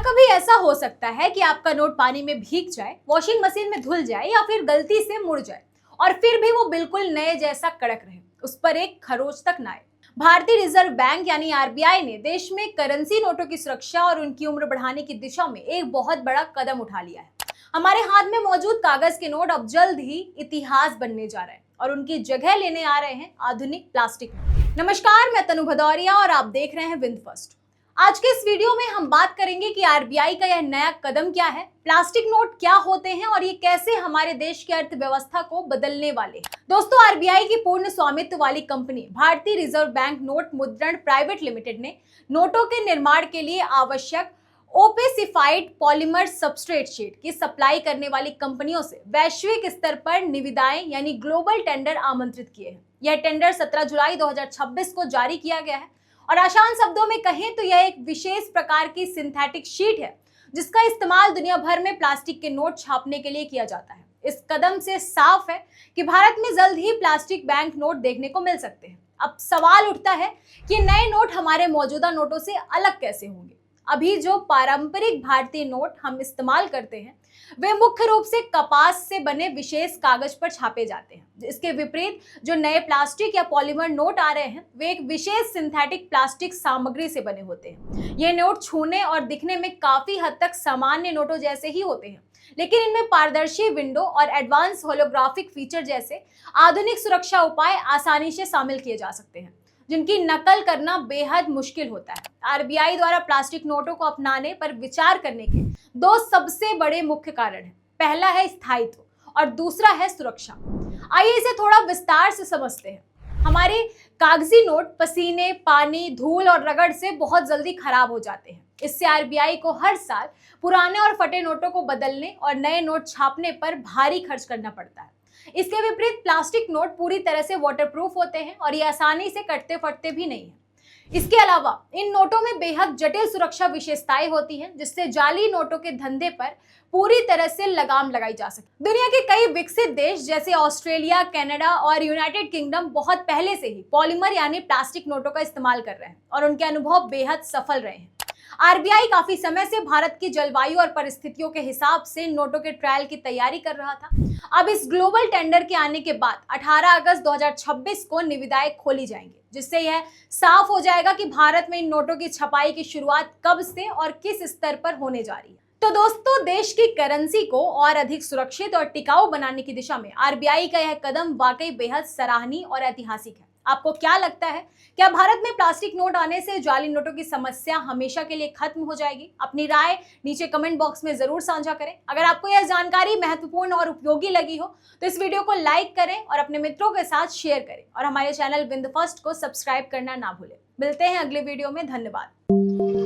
कभी ऐसा हो सकता है कि आपका नोट पानी में भीग जाए, वॉशिंग मशीन में धुल जाए या फिर गलती से मुड़ जाए और फिर भी वो बिल्कुल नए जैसा कड़क रहे, उस पर एक खरोच तक ना आए। भारतीय रिजर्व बैंक यानी आरबीआई ने देश में करेंसी नोटों की सुरक्षा और उनकी उम्र बढ़ाने की दिशा में एक बहुत बड़ा कदम उठा लिया है। हमारे हाथ में मौजूद कागज के नोट अब जल्द ही इतिहास बनने जा रहे हैं और उनकी जगह लेने आ रहे हैं आधुनिक प्लास्टिक नोट। नमस्कार, मैं तनु भदौरिया और आप देख रहे हैं विंद फर्स्ट। आज के इस वीडियो में हम बात करेंगे कि आरबीआई का यह नया कदम क्या है, प्लास्टिक नोट क्या होते हैं और ये कैसे हमारे देश की अर्थव्यवस्था को बदलने वाले हैं। दोस्तों, आरबीआई की पूर्ण स्वामित्व वाली कंपनी भारतीय रिजर्व बैंक नोट मुद्रण प्राइवेट लिमिटेड ने नोटों के निर्माण के लिए आवश्यक ओपेसिफाइड पॉलीमर सबस्ट्रेट शीट की सप्लाई करने वाली कंपनियों से वैश्विक स्तर पर निविदाएं यानी ग्लोबल टेंडर आमंत्रित किए हैं। यह टेंडर 17 जुलाई 2026 को जारी किया गया है और आसान शब्दों में कहें तो यह एक विशेष प्रकार की सिंथेटिक शीट है जिसका इस्तेमाल दुनिया भर में प्लास्टिक के नोट छापने के लिए किया जाता है। इस कदम से साफ है कि भारत में जल्द ही प्लास्टिक बैंक नोट देखने को मिल सकते हैं। अब सवाल उठता है कि नए नोट हमारे मौजूदा नोटों से अलग कैसे होंगे। अभी जो पारंपरिक भारतीय नोट हम इस्तेमाल करते हैं वे मुख्य रूप से कपास से बने विशेष कागज पर छापे जाते हैं। इसके विपरीत जो नए प्लास्टिक या पॉलीमर नोट आ रहे हैं वे एक विशेष सिंथेटिक प्लास्टिक सामग्री से बने होते हैं। ये नोट छूने और दिखने में काफी हद तक सामान्य नोटों जैसे ही होते हैं, लेकिन इनमें पारदर्शी विंडो और एडवांस होलोग्राफिक फीचर जैसे आधुनिक सुरक्षा उपाय आसानी से शामिल किए जा सकते हैं, जिनकी नकल करना बेहद मुश्किल होता है। आरबीआई द्वारा प्लास्टिक नोटों को अपनाने पर विचार करने के दो सबसे बड़े मुख्य कारण हैं। पहला है स्थायित्व और दूसरा है सुरक्षा। आइए इसे थोड़ा विस्तार से समझते हैं। हमारे कागजी नोट पसीने, पानी, धूल और रगड़ से बहुत जल्दी खराब हो जाते हैं। इससे आरबीआई को हर साल पुराने और फटे नोटों को बदलने और नए नोट छापने पर भारी खर्च करना पड़ता है। इसके विपरीत प्लास्टिक नोट पूरी तरह से वाटरप्रूफ होते हैं और ये आसानी से कटते फटते भी नहीं है। इसके अलावा इन नोटों में बेहद जटिल सुरक्षा विशेषताएं होती हैं, जिससे जाली नोटों के धंधे पर पूरी तरह से लगाम लगाई जा सके। दुनिया के कई विकसित देश जैसे ऑस्ट्रेलिया, कनाडा और यूनाइटेड किंगडम बहुत पहले से ही पॉलीमर यानी प्लास्टिक नोटों का इस्तेमाल कर रहे हैं और उनके अनुभव बेहद सफल रहे हैं। आरबीआई काफी समय से भारत की जलवायु और परिस्थितियों के हिसाब से नोटों के ट्रायल की तैयारी कर रहा था। अब इस ग्लोबल टेंडर के आने के बाद 18 अगस्त 2026 को निविदाएं खोली जाएंगी, जिससे यह साफ हो जाएगा कि भारत में इन नोटों की छपाई की शुरुआत कब से और किस स्तर पर होने जा रही है। तो दोस्तों, देश की करेंसी को और अधिक सुरक्षित और टिकाऊ बनाने की दिशा में आरबीआई का यह कदम वाकई बेहद सराहनीय और ऐतिहासिक है। आपको क्या लगता है, क्या भारत में प्लास्टिक नोट आने से जाली नोटों की समस्या हमेशा के लिए खत्म हो जाएगी? अपनी राय नीचे कमेंट बॉक्स में जरूर साझा करें। अगर आपको यह जानकारी महत्वपूर्ण और उपयोगी लगी हो तो इस वीडियो को लाइक करें और अपने मित्रों के साथ शेयर करें और हमारे चैनल विंद फर्स्ट को सब्सक्राइब करना ना भूलें। मिलते हैं अगले वीडियो में। धन्यवाद।